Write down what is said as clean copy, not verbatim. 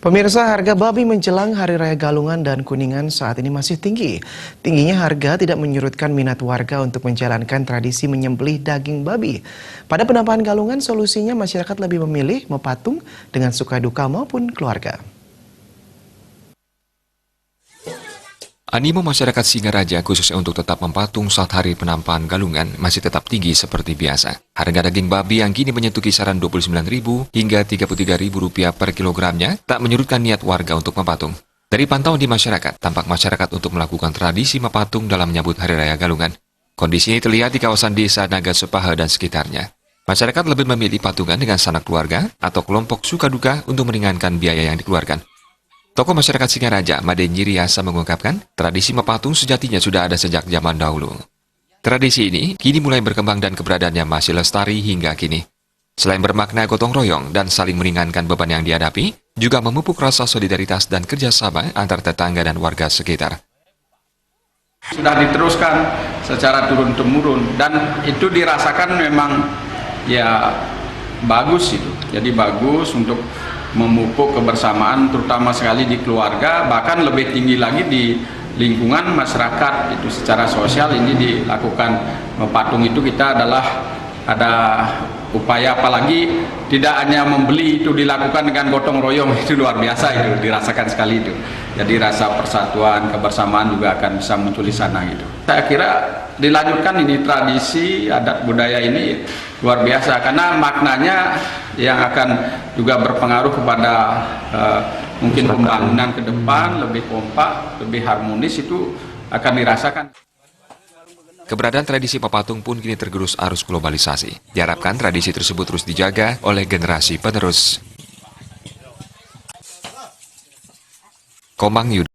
Pemirsa, harga babi menjelang Hari Raya Galungan dan Kuningan saat ini masih tinggi. Tingginya harga tidak menyurutkan minat warga untuk menjalankan tradisi menyembelih daging babi. Pada penampakan Galungan, solusinya masyarakat lebih memilih mepatung dengan suka duka maupun keluarga. Animo masyarakat Singaraja khususnya untuk tetap mempatung saat hari penampakan Galungan masih tetap tinggi seperti biasa. Harga daging babi yang kini menyentuh kisaran Rp29.000 hingga Rp33.000 per kilogramnya tak menyurutkan niat warga untuk mempatung. Dari pantauan di masyarakat, tampak masyarakat untuk melakukan tradisi mepatung dalam menyambut Hari Raya Galungan. Kondisi ini terlihat di kawasan desa Naga Sepaha dan sekitarnya. Masyarakat lebih memilih patungan dengan sanak keluarga atau kelompok suka duka untuk meringankan biaya yang dikeluarkan. Tokoh masyarakat Singaraja, Made Nyiriasa mengungkapkan, tradisi mepatung sejatinya sudah ada sejak zaman dahulu. Tradisi ini kini mulai berkembang dan keberadaannya masih lestari hingga kini. Selain bermakna gotong royong dan saling meringankan beban yang dihadapi, juga memupuk rasa solidaritas dan kerjasama antar tetangga dan warga sekitar. Sudah diteruskan secara turun-temurun dan itu dirasakan memang ya bagus itu. Jadi bagus untuk memupuk kebersamaan terutama sekali di keluarga, bahkan lebih tinggi lagi di lingkungan masyarakat. Itu secara sosial ini dilakukan mepatung itu kita adalah ada upaya, apalagi tidak hanya membeli, itu dilakukan dengan gotong royong, itu luar biasa, itu dirasakan sekali itu. Jadi rasa persatuan, kebersamaan juga akan bisa muncul di sana gitu. Saya kira dilanjutkan ini tradisi adat budaya ini luar biasa karena maknanya yang akan juga berpengaruh kepada mungkin pembangunan ke depan lebih kompak, lebih harmonis, itu akan dirasakan. Keberadaan tradisi mepatung pun kini tergerus arus globalisasi. Diharapkan tradisi tersebut terus dijaga oleh generasi penerus. Komang Yudha.